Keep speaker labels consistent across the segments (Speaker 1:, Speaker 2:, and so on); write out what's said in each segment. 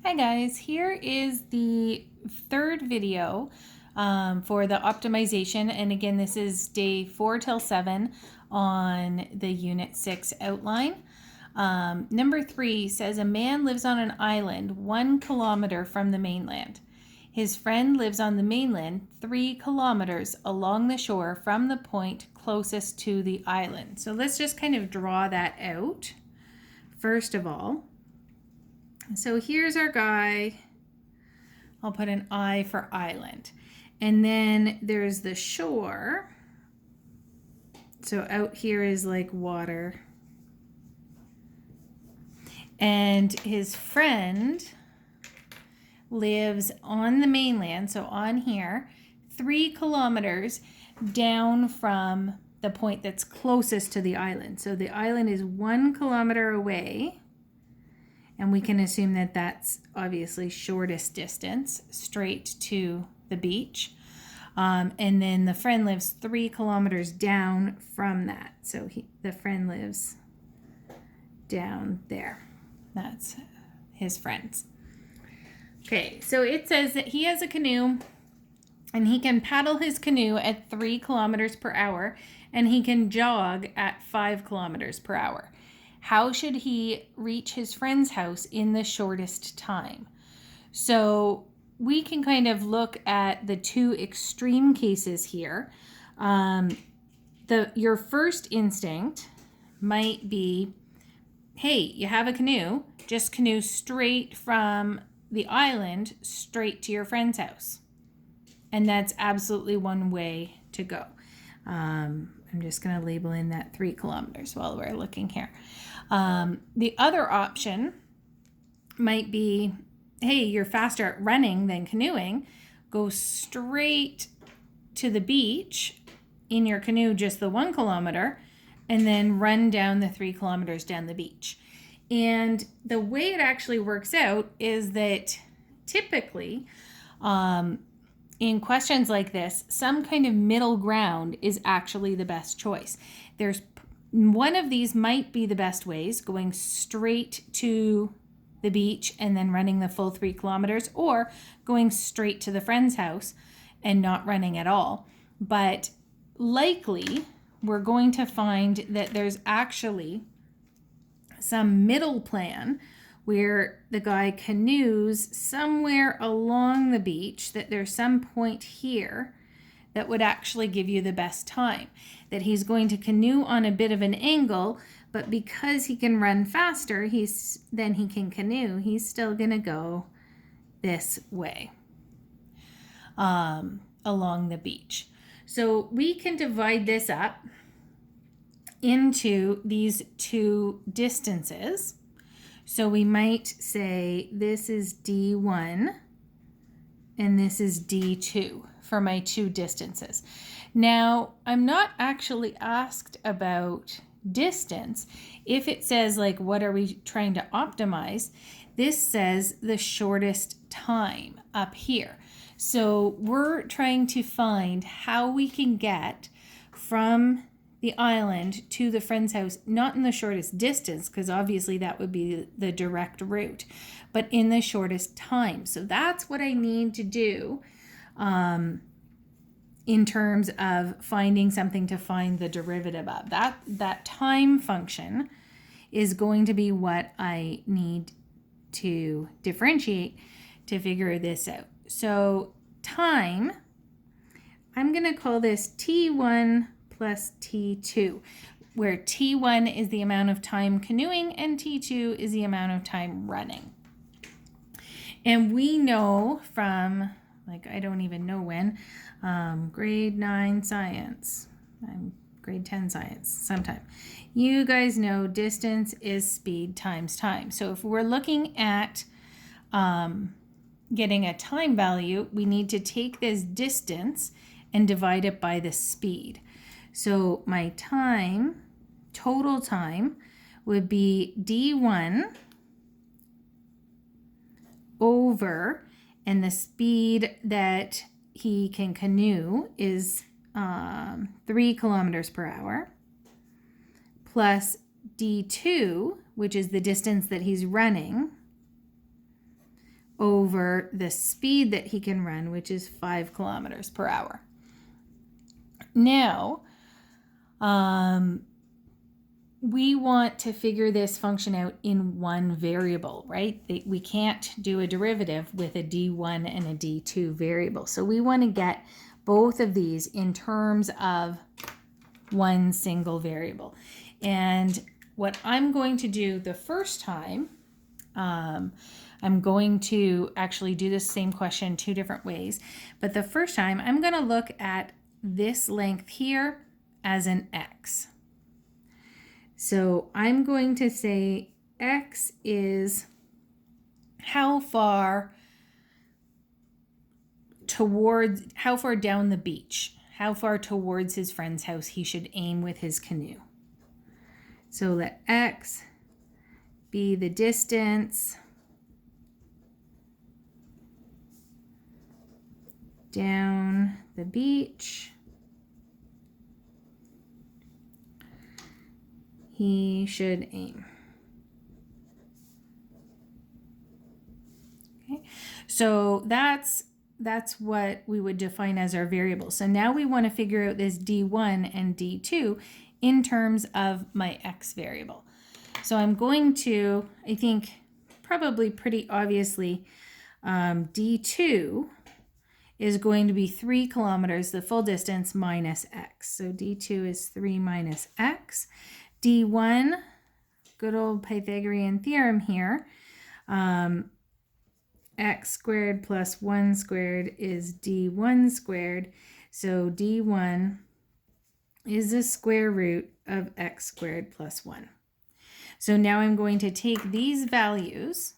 Speaker 1: Hi guys, here is the third video for the optimization, and again this is day 4 till 7 on the Unit 6 outline. Number 3 says a man lives on an island 1 kilometer from the mainland. His friend lives on the mainland 3 kilometers along the shore from the point closest to the island. So let's just kind of draw that out first of all. So here's our guy. I'll put an I for island. And then there's the shore. So out here is like water. And his friend lives on the mainland, so on here, 3 kilometers down from the point that's closest to the island. So the island is 1 kilometer away. And we can assume that that's obviously shortest distance straight to the beach. And then the friend lives 3 kilometers down from that. So the friend lives down there. That's his friends. Okay, so it says that he has a canoe and he can paddle his canoe at 3 kilometers per hour and he can jog at 5 kilometers per hour. How should he reach his friend's house in the shortest time? So we can kind of look at the two extreme cases here. Your first instinct might be, hey, you have a canoe, just canoe straight from the island straight to your friend's house. And that's absolutely one way to go. I'm just going to label in that 3 kilometers while we're looking here. The other option might be, hey, you're faster at running than canoeing. Go straight to the beach in your canoe, just the 1 kilometer, and then run down the 3 kilometers down the beach. And the way it actually works out is that typically, in questions like this, some kind of middle ground is actually the best choice. There's one of these might be the best ways, going straight to the beach and then running the full 3 kilometers, or going straight to the friend's house and not running at all. But likely, we're going to find that there's actually some middle plan where the guy canoes somewhere along the beach, that there's some point here that would actually give you the best time. That he's going to canoe on a bit of an angle, but because he can run faster, then he can canoe. He's still going to go this way along the beach. So we can divide this up into these two distances. So we might say this is D1 and this is D2 for my two distances. Now, I'm not actually asked about distance. If it says like, what are we trying to optimize? This says the shortest time up here. So we're trying to find how we can get from the island to the friend's house, not in the shortest distance, because obviously that would be the direct route, but in the shortest time. So that's what I need to do in terms of finding something to find the derivative of. That time function is going to be what I need to differentiate to figure this out. So time, I'm going to call this T1 plus T2, where T1 is the amount of time canoeing and T2 is the amount of time running. And we know from, like, I don't even know when, grade 9 science, grade 10 science sometime. You guys know distance is speed times time. So if we're looking at getting a time value, we need to take this distance and divide it by the speed. So my time, total time, would be D1 over, and the speed that he can canoe is 3 kilometers per hour, plus D2, which is the distance that he's running, over the speed that he can run, which is 5 kilometers per hour. Now, we want to figure this function out in one variable, right? We can't do a derivative with a D1 and a D2 variable. So we want to get both of these in terms of one single variable. And what I'm going to do the first time, I'm going to actually do the same question 2 different ways. But the first time, I'm going to look at this length here as an x. So I'm going to say x is how far down the beach, how far towards his friend's house he should aim with his canoe. So let x be the distance down the beach he should aim. Okay, so that's what we would define as our variable. So now we want to figure out this D1 and D2 in terms of my x variable. So I'm going to, I think probably pretty obviously, D2 is going to be 3 kilometers, the full distance, minus x. So D2 is 3 minus x. D1, good old Pythagorean theorem here, x squared plus 1 squared is D1 squared. So D1 is the square root of x squared plus 1. So now I'm going to take these values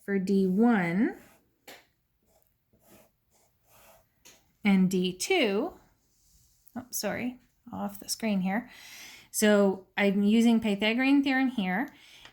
Speaker 1: for D1 and D2. Oh, sorry, off the screen here. So I'm using Pythagorean theorem here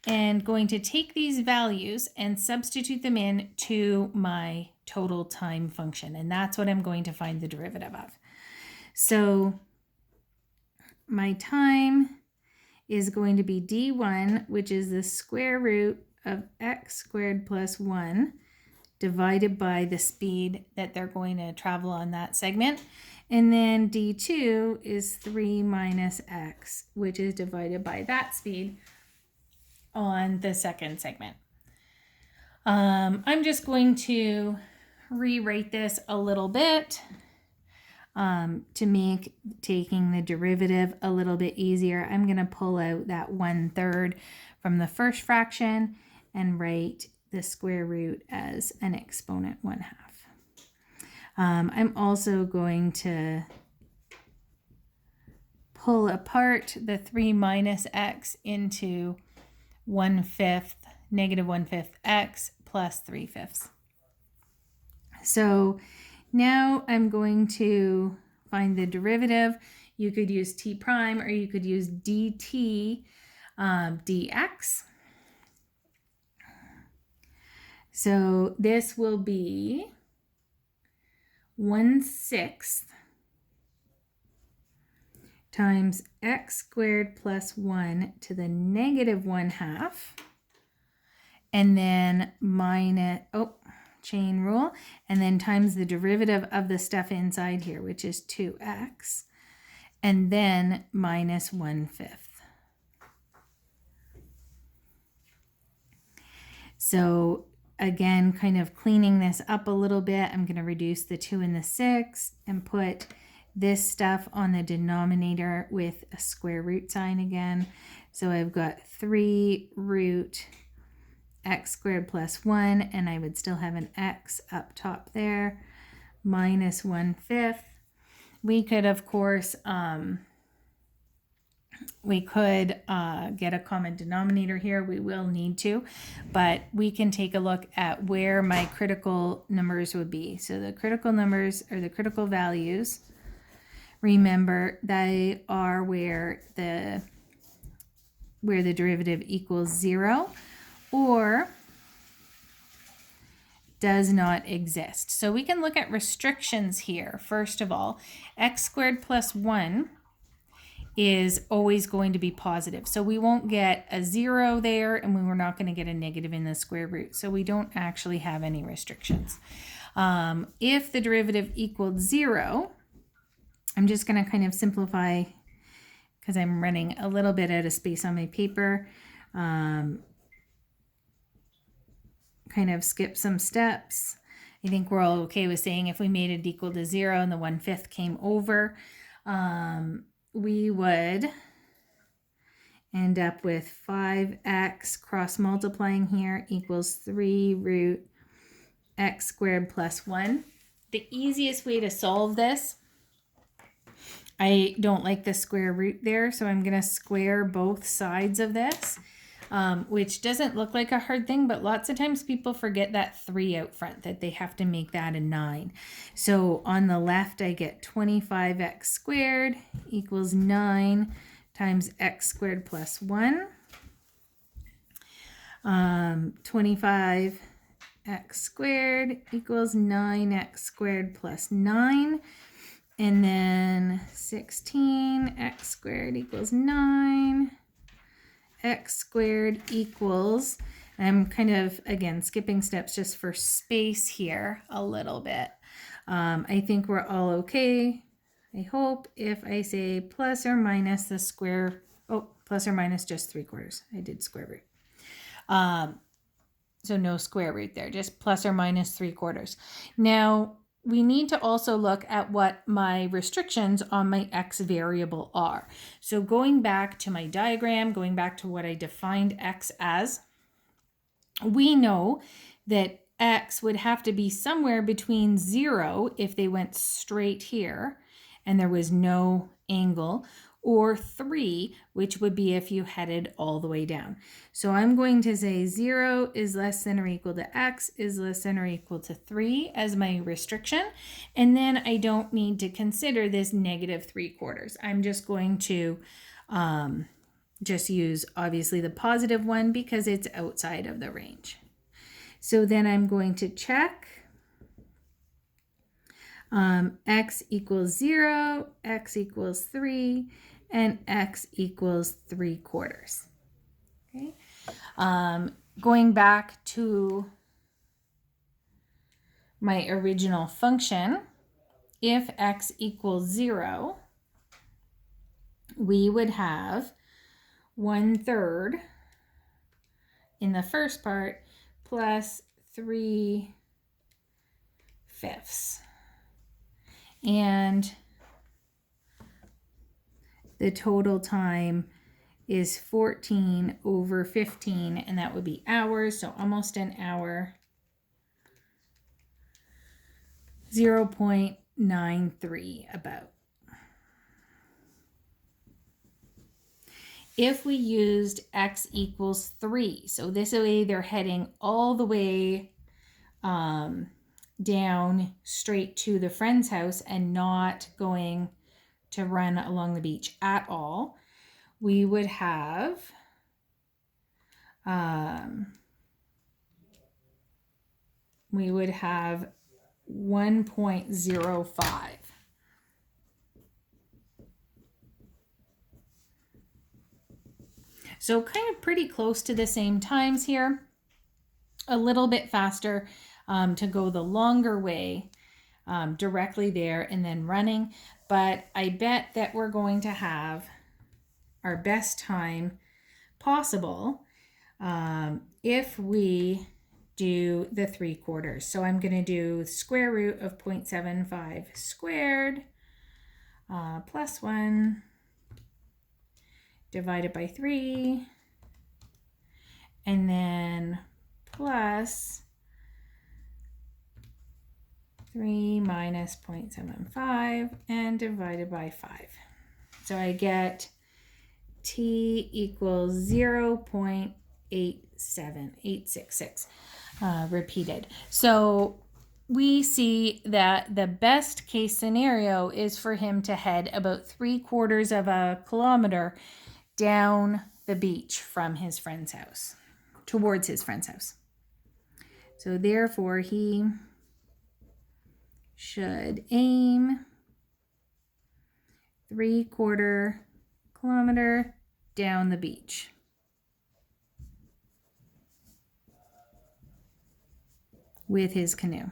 Speaker 1: and going to take these values and substitute them in to my total time function. And that's what I'm going to find the derivative of. So my time is going to be D1, which is the square root of x squared plus 1 divided by the speed that they're going to travel on that segment. And then D2 is 3 minus x, which is divided by that speed on the second segment. I'm just going to rewrite this a little bit to make taking the derivative a little bit easier. I'm going to pull out that 1/3 from the first fraction and write the square root as an exponent 1/2. I'm also going to pull apart the 3 minus x into 1/5, negative 1/5 x plus 3/5. So now I'm going to find the derivative. You could use t prime or you could use dt dx. So this will be 1/6 times x squared plus 1 to the negative 1/2, and then minus, chain rule, and then times the derivative of the stuff inside here, which is 2x, and then minus 1/5. So again, kind of cleaning this up a little bit, I'm going to reduce the 2 and the 6 and put this stuff on the denominator with a square root sign again. So I've got 3 root x squared plus 1, and I would still have an x up top there, minus 1/5. We could, of course, get a common denominator here. We will need to, but we can take a look at where my critical numbers would be. So the critical numbers, or the critical values, remember, they are where the derivative equals 0 or does not exist. So we can look at restrictions here. First of all, x squared plus 1 is always going to be positive. So we won't get a 0 there, and we were not going to get a negative in the square root. So we don't actually have any restrictions. If the derivative equaled 0, I'm just going to kind of simplify because I'm running a little bit out of space on my paper. Kind of skip some steps. I think we're all okay with saying if we made it equal to 0 and the 1/5 came over, we would end up with 5x cross multiplying here equals 3 root x squared plus 1. The easiest way to solve this, I don't like the square root there, so I'm going to square both sides of this, which doesn't look like a hard thing, but lots of times people forget that 3 out front, that they have to make that a 9. So on the left, I get 25x squared equals 9 times x squared plus 1. 25x squared equals 9x squared plus 9. And then 16x squared equals 9. X squared equals, I'm kind of, again, skipping steps just for space here a little bit. I think we're all okay, I hope, if I say plus or minus the square, plus or minus just 3/4. I did square root. So no square root there, just plus or minus 3/4. Now, we need to also look at what my restrictions on my x variable are. So going back to my diagram, going back to what I defined x as, we know that x would have to be somewhere between 0 if they went straight here and there was no angle, or 3, which would be if you headed all the way down. So I'm going to say 0 is less than or equal to x is less than or equal to 3 as my restriction. And then I don't need to consider this negative 3/4. I'm just going to just use, obviously, the positive one because it's outside of the range. So then I'm going to check. X equals 0, x equals 3, and x equals 3/4. Okay. Going back to my original function, if x equals 0, we would have 1/3 in the first part plus 3/5. And the total time is 14 over 15, and that would be hours, so almost an hour. 0.93 about. If we used x equals 3, so this way they're heading all the way down straight to the friend's house and not going to run along the beach at all, we would have 1.05. So kind of pretty close to the same times here. A little bit faster to go the longer way directly there and then running. But I bet that we're going to have our best time possible if we do the 3/4. So I'm going to do square root of 0.75 squared plus 1 divided by 3, and then plus 3 minus 0.75 and divided by 5. So I get t equals 0.87866 repeated. So we see that the best case scenario is for him to head about 3/4 of a kilometer down the beach from his friend's house, towards his friend's house. So therefore he should aim 3/4 kilometer down the beach. With his canoe.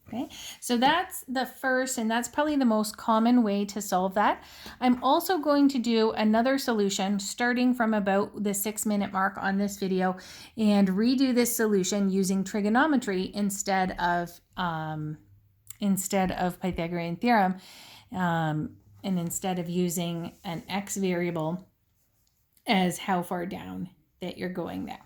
Speaker 1: Okay, so that's the first, and that's probably the most common way to solve that. I'm also going to do another solution starting from about the 6-minute mark on this video and redo this solution using trigonometry instead of Pythagorean theorem, and instead of using an x variable as how far down that you're going there.